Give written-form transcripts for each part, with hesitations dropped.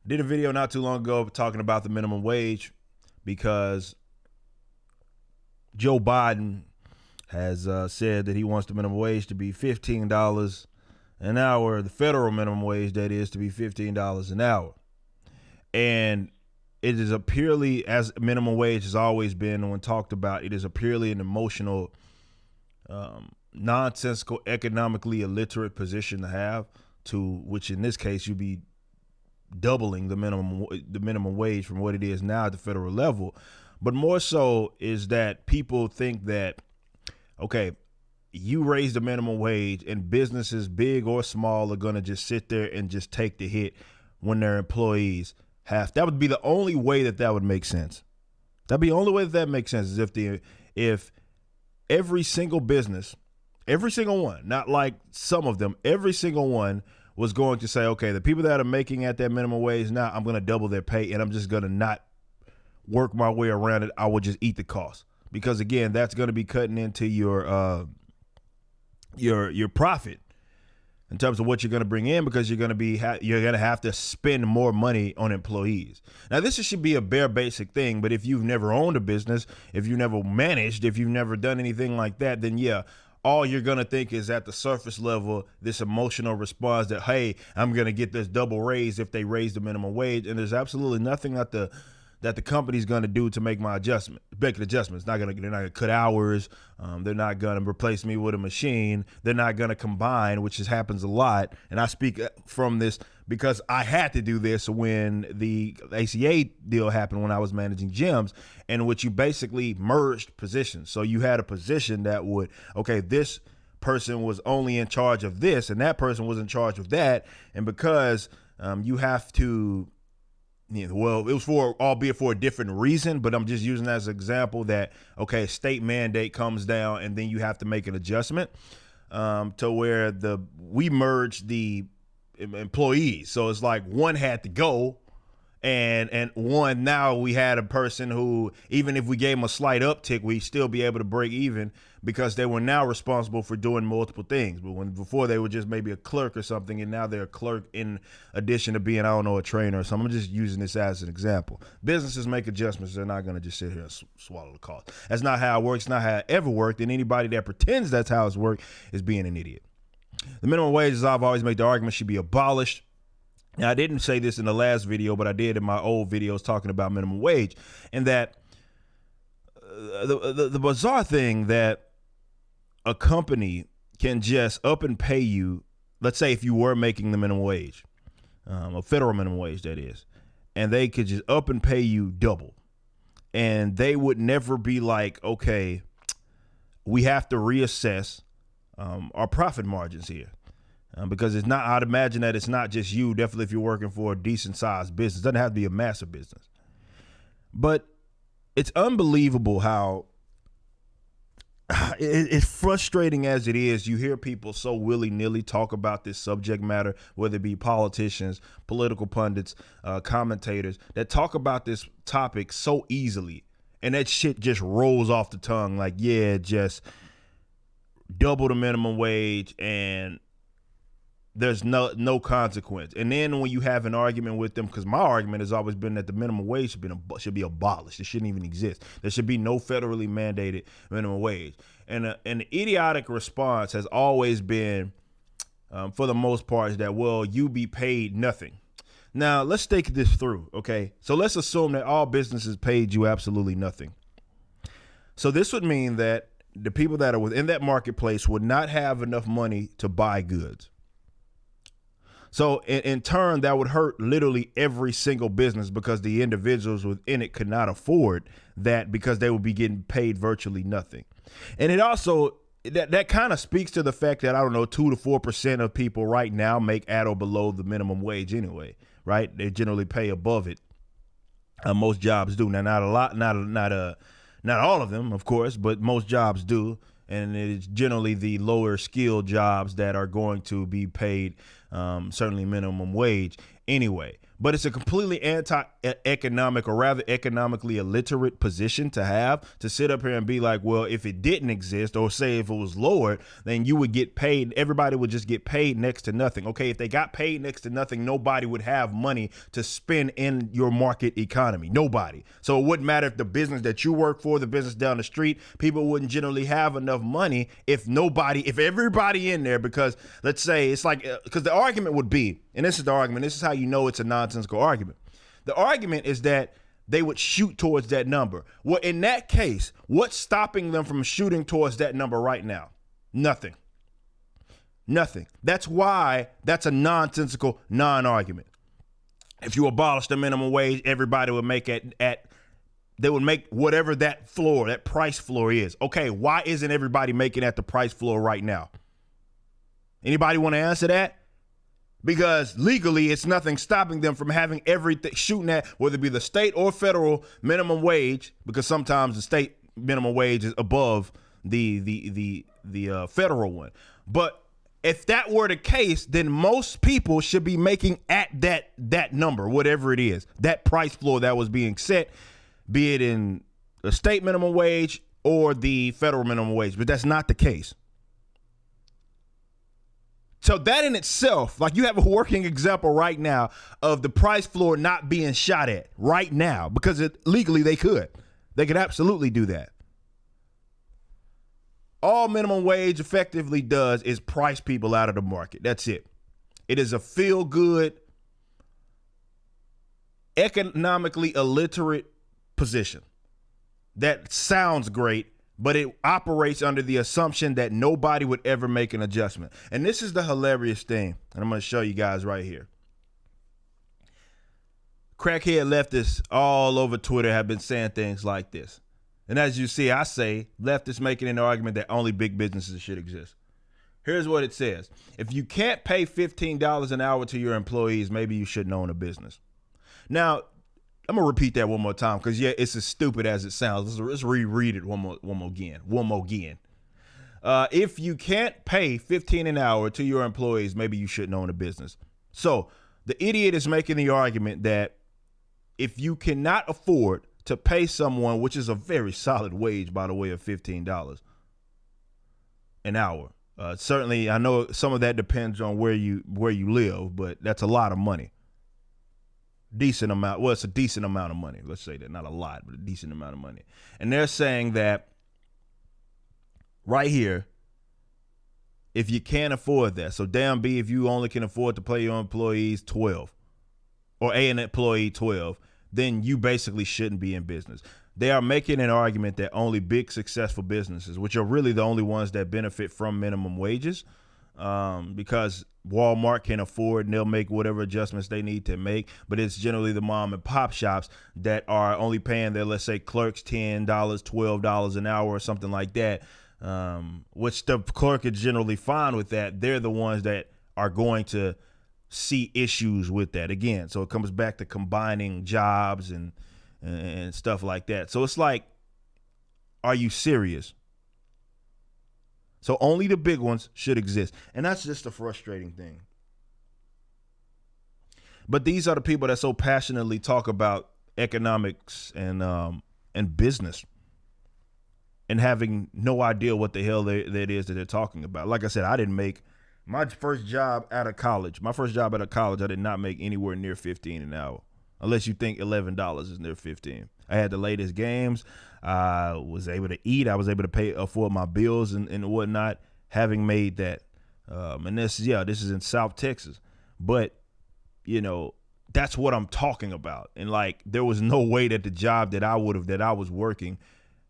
Did a video not too long ago talking about the minimum wage because Joe Biden has said that he wants the minimum wage to be $15 an hour, the federal minimum wage, that is, to be $15 an hour. And it is a purely, as minimum wage has always been when talked about, it is a purely an emotional, nonsensical, economically illiterate position to have, to which in this case you'd be doubling the minimum wage from what it is now at the federal level. But more so is that people think that, okay, you raise the minimum wage and businesses, big or small, are going to just sit there and just take the hit when their employees have. That would be the only way that would make sense. That'd be the only way that makes sense, is if every single business, every single one, not like some of them, every single one was going to say, okay, the people that are making at that minimum wage now, I'm going to double their pay and I'm just going to not work my way around it. I will just eat the cost, because again, that's going to be cutting into your profit in terms of what you're going to bring in, because you're going to have to spend more money on employees. Now, this should be a bare basic thing, but if you've never owned a business, if you've never managed, if you've never done anything like that, then yeah, all you're going to think is at the surface level, this emotional response that, hey, I'm going to get this double raise if they raise the minimum wage. And there's absolutely nothing that the company's going to do to make an adjustment. They're not going to cut hours. They're not going to replace me with a machine. They're not going to combine, which happens a lot. And I speak from this because I had to do this when the ACA deal happened when I was managing gyms, in which you basically merged positions. So you had a position that would, okay, this person was only in charge of this and that person was in charge of that. And because you have to, well, it was albeit for a different reason, but I'm just using that as an example that, okay, state mandate comes down and then you have to make an adjustment to where we merged the employees. So it's like one had to go, and one, now we had a person who, even if we gave them a slight uptick, we'd still be able to break even because they were now responsible for doing multiple things. But before they were just maybe a clerk or something, and now they're a clerk in addition to being, I don't know, a trainer or something. I'm just using this as an example. Businesses make adjustments. They're not going to just sit here and swallow the cost. That's not how it works. It's not how it ever worked. And anybody that pretends that's how it's worked is being an idiot. The minimum wage, as I've always made the argument, should be abolished. Now, I didn't say this in the last video, but I did in my old videos talking about minimum wage, and that the bizarre thing that a company can just up and pay you, let's say if you were making the minimum wage, a federal minimum wage that is, and they could just up and pay you double, and they would never be like, okay, we have to reassess our profit margins here. Because it's not, I'd imagine that it's not just you, definitely if you're working for a decent sized business. It doesn't have to be a massive business. But it's unbelievable how it's frustrating as it is. You hear people so willy-nilly talk about this subject matter, whether it be politicians, political pundits, commentators, that talk about this topic so easily. And that shit just rolls off the tongue like, yeah, just double the minimum wage and there's no consequence. And then when you have an argument with them, because my argument has always been that the minimum wage should be abolished. It shouldn't even exist. There should be no federally mandated minimum wage. And an idiotic response has always been, for the most part, is that, well, you be paid nothing. Now, let's think this through, okay? So let's assume that all businesses paid you absolutely nothing. So this would mean that the people that are within that marketplace would not have enough money to buy goods. So in turn, that would hurt literally every single business, because the individuals within it could not afford that, because they would be getting paid virtually nothing. And it also, that kind of speaks to the fact that, I don't know, 2 to 4% of people right now make at or below the minimum wage anyway, right? They generally pay above it. Most jobs do. Now, not a lot, not all of them, of course, but most jobs do. And it's generally the lower skilled jobs that are going to be paid certainly minimum wage anyway. But it's a completely anti-economic, or rather economically illiterate position to have, to sit up here and be like, well, if it didn't exist, or say if it was lowered, then you would get paid. Everybody would just get paid next to nothing. Okay, if they got paid next to nothing, nobody would have money to spend in your market economy. Nobody. So it wouldn't matter if the business that you work for, the business down the street, people wouldn't generally have enough money if everybody in there, because let's say it's like, because the argument would be, and this is the argument, this is how you know it's a nonsensical argument. The argument is that they would shoot towards that number. Well, in that case, what's stopping them from shooting towards that number right now? Nothing. Nothing. That's why that's a nonsensical non-argument. If you abolish the minimum wage, everybody would make they would make whatever that floor, that price floor is. Okay, why isn't everybody making at the price floor right now? Anybody want to answer that? Because legally, it's nothing stopping them from having everything, shooting at, whether it be the state or federal minimum wage, because sometimes the state minimum wage is above the federal one. But if that were the case, then most people should be making at that number, whatever it is, that price floor that was being set, be it in the state minimum wage or the federal minimum wage. But that's not the case. So that in itself, like, you have a working example right now of the price floor not being shot at right now, because legally they could absolutely do that. All minimum wage effectively does is price people out of the market. That's it. It is a feel-good, economically illiterate position that sounds great, but it operates under the assumption that nobody would ever make an adjustment. And this is the hilarious thing, and I'm going to show you guys right here. Crackhead leftists all over Twitter have been saying things like this. And as you see, I say leftists making an argument that only big businesses should exist. Here's what it says. If you can't pay $15 an hour to your employees, maybe you shouldn't own a business. Now, I'm gonna repeat that one more time, because it's as stupid as it sounds. Let's reread it one more again. If you can't pay $15 an hour to your employees, maybe you shouldn't own a business. So the idiot is making the argument that if you cannot afford to pay someone, which is a very solid wage, by the way, of $15 an hour. Certainly, I know some of that depends on where you live, but that's a lot of money. Decent amount. Well, it's a decent amount of money. Let's say that. Not a lot, but a decent amount of money. And they're saying that right here, if you can't afford that, so damn B, if you only can afford to pay your employees 12 or an employee 12, then you basically shouldn't be in business. They are making an argument that only big successful businesses, which are really the only ones that benefit from minimum wages, because Walmart can afford and they'll make whatever adjustments they need to make. But it's generally the mom and pop shops that are only paying their, let's say, clerks $10, $12 an hour or something like that, which the clerk is generally fine with that. They're the ones that are going to see issues with that again. So it comes back to combining jobs and stuff like that. So it's like, are you serious? So only the big ones should exist. And that's just a frustrating thing. But these are the people that so passionately talk about economics and business and having no idea what the hell that is that they're talking about. Like I said, I didn't make my first job out of college. I did not make anywhere near $15 an hour, unless you think $11 is near $15. I had the latest games. I was able to eat. I was able to afford my bills and whatnot, having made that. And this is in South Texas. But, that's what I'm talking about. And like, there was no way that the job that I was working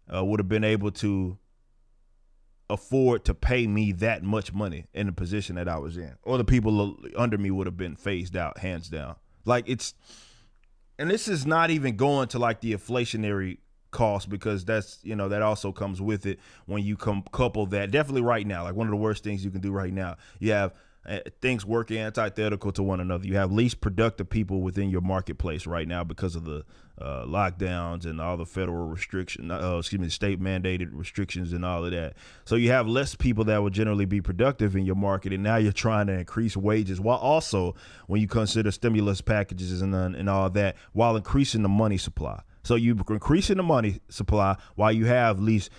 would have been able to afford to pay me that much money in the position that I was in, or the people under me would have been phased out, hands down. Like, and this is not even going to like the inflationary cost, because that's, that also comes with it when you couple that. Definitely right now, like one of the worst things you can do right now, you have things work antithetical to one another. You have least productive people within your marketplace right now because of the lockdowns and all the federal restriction, state mandated restrictions and all of that. So you have less people that would generally be productive in your market, and now you're trying to increase wages while also, when you consider stimulus packages and all that, while increasing the money supply. So you're increasing the money supply while you have the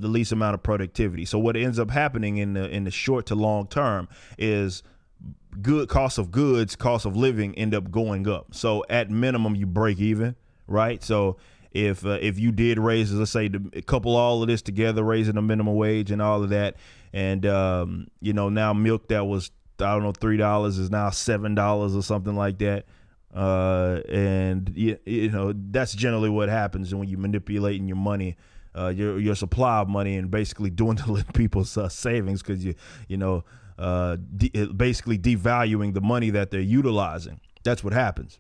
least amount of productivity. So what ends up happening in the short to long term is cost of goods, cost of living end up going up. So at minimum, you break even, right? So if you did raise, let's say, couple all of this together, raising the minimum wage and all of that, and now milk that was, I don't know, $3 is now $7 or something like that. And that's generally what happens when you're manipulating your money, your supply of money, and basically dwindling people's savings, because basically devaluing the money that they're utilizing. That's what happens.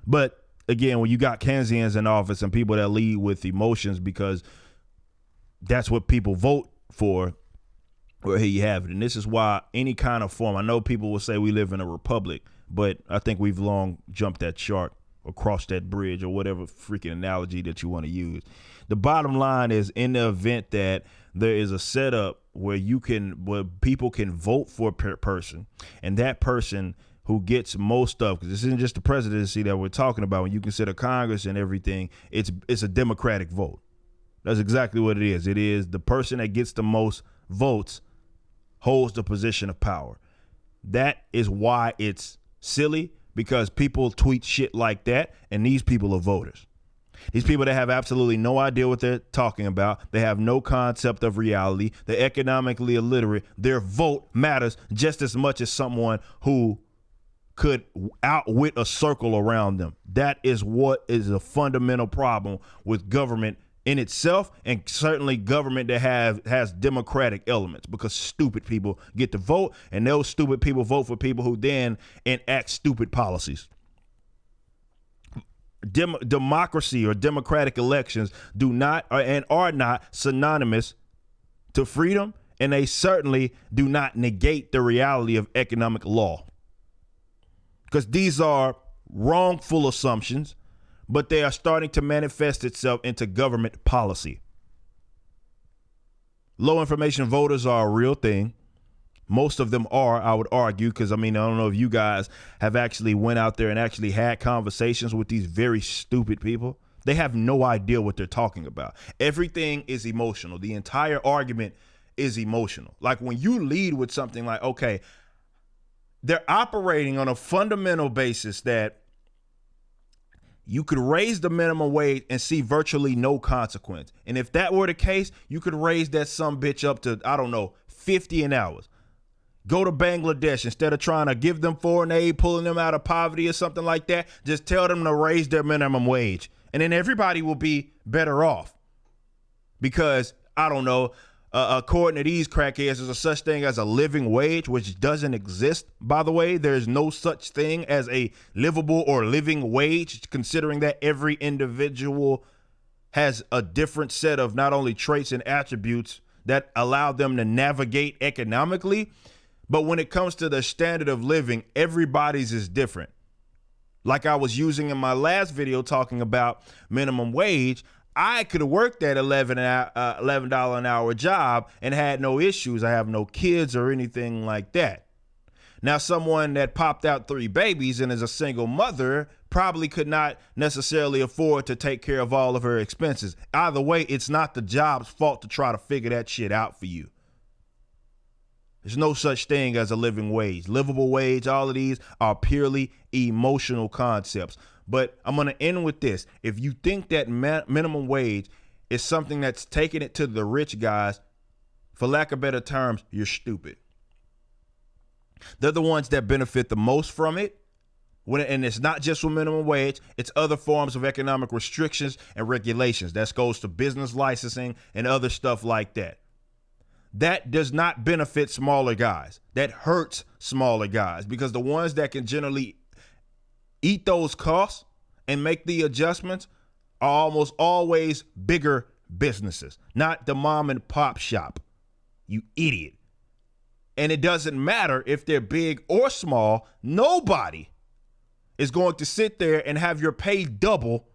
But again, when you got Keynesians in office and people that lead with emotions because that's what people vote for, well, here you have it. And this is why any kind of form, I know people will say we live in a republic, but I think we've long jumped that shark or crossed that bridge, or whatever freaking analogy that you want to use. The bottom line is, in the event that there is a setup where people can vote for a person, and that person who gets most of, because this isn't just the presidency that we're talking about, when you consider Congress and everything, it's a Democratic vote. That's exactly what it is. It is the person that gets the most votes holds the position of power. That is why it's silly, because people tweet shit like that, and these people are voters. These people that have absolutely no idea what they're talking about. They have no concept of reality. They're economically illiterate. Their vote matters just as much as someone who could outwit a circle around them. That is what is a fundamental problem with government in itself, and certainly government that has democratic elements, because stupid people get to vote, and those stupid people vote for people who then enact stupid policies. Democracy or democratic elections do not and are not synonymous to freedom, and they certainly do not negate the reality of economic law, because these are wrongful assumptions, but they are starting to manifest itself into government policy. Low information voters are a real thing. Most of them are, I would argue, because I don't know if you guys have actually went out there and actually had conversations with these very stupid people. They have no idea what they're talking about. Everything is emotional. The entire argument is emotional. Like when you lead with something like, okay, they're operating on a fundamental basis that you could raise the minimum wage and see virtually no consequence. And if that were the case, you could raise that sumbitch up to, I don't know, 50 an hour. Go to Bangladesh, instead of trying to give them foreign aid, pulling them out of poverty or something like that, just tell them to raise their minimum wage. And then everybody will be better off. Because, I don't know, according to these crackheads, there's a such thing as a living wage, which doesn't exist, by the way. There's no such thing as a livable or living wage, considering that every individual has a different set of not only traits and attributes that allow them to navigate economically, but when it comes to the standard of living, everybody's is different. Like I was using in my last video talking about minimum wage, I could have worked that $11 an hour job and had no issues. I have no kids or anything like that. Now, someone that popped out 3 babies and is a single mother probably could not necessarily afford to take care of all of her expenses. Either way, it's not the job's fault to try to figure that shit out for you. There's no such thing as a living wage. Livable wage, all of these are purely emotional concepts. But I'm going to end with this. If you think that minimum wage is something that's taking it to the rich guys, for lack of better terms, you're stupid. They're the ones that benefit the most from it. And it's not just with minimum wage, it's other forms of economic restrictions and regulations. That goes to business licensing and other stuff like that. That does not benefit smaller guys. That hurts smaller guys, because the ones that can generally eat those costs and make the adjustments are almost always bigger businesses, not the mom and pop shop. You idiot. And it doesn't matter if they're big or small. Nobody is going to sit there and have your pay double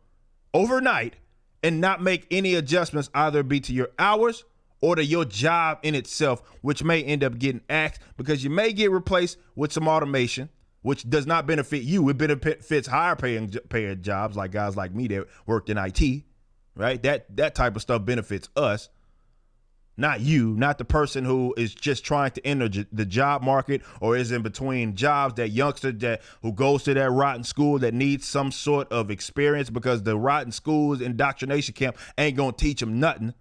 overnight and not make any adjustments, either be to your hours or to your job in itself, which may end up getting axed because you may get replaced with some automation, which does not benefit you. It benefits higher paying jobs like guys like me that worked in IT, right? That type of stuff benefits us, not you, not the person who is just trying to enter the job market or is in between jobs, that youngster who goes to that rotten school that needs some sort of experience because the rotten school's indoctrination camp ain't going to teach him nothing.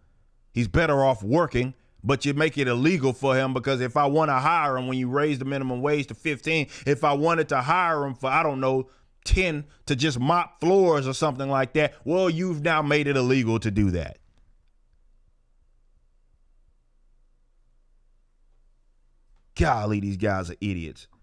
He's better off working, but you make it illegal for him because if I want to hire him when you raise the minimum wage to 15, if I wanted to hire him for, I don't know, 10 to just mop floors or something like that, well, you've now made it illegal to do that. Golly, these guys are idiots.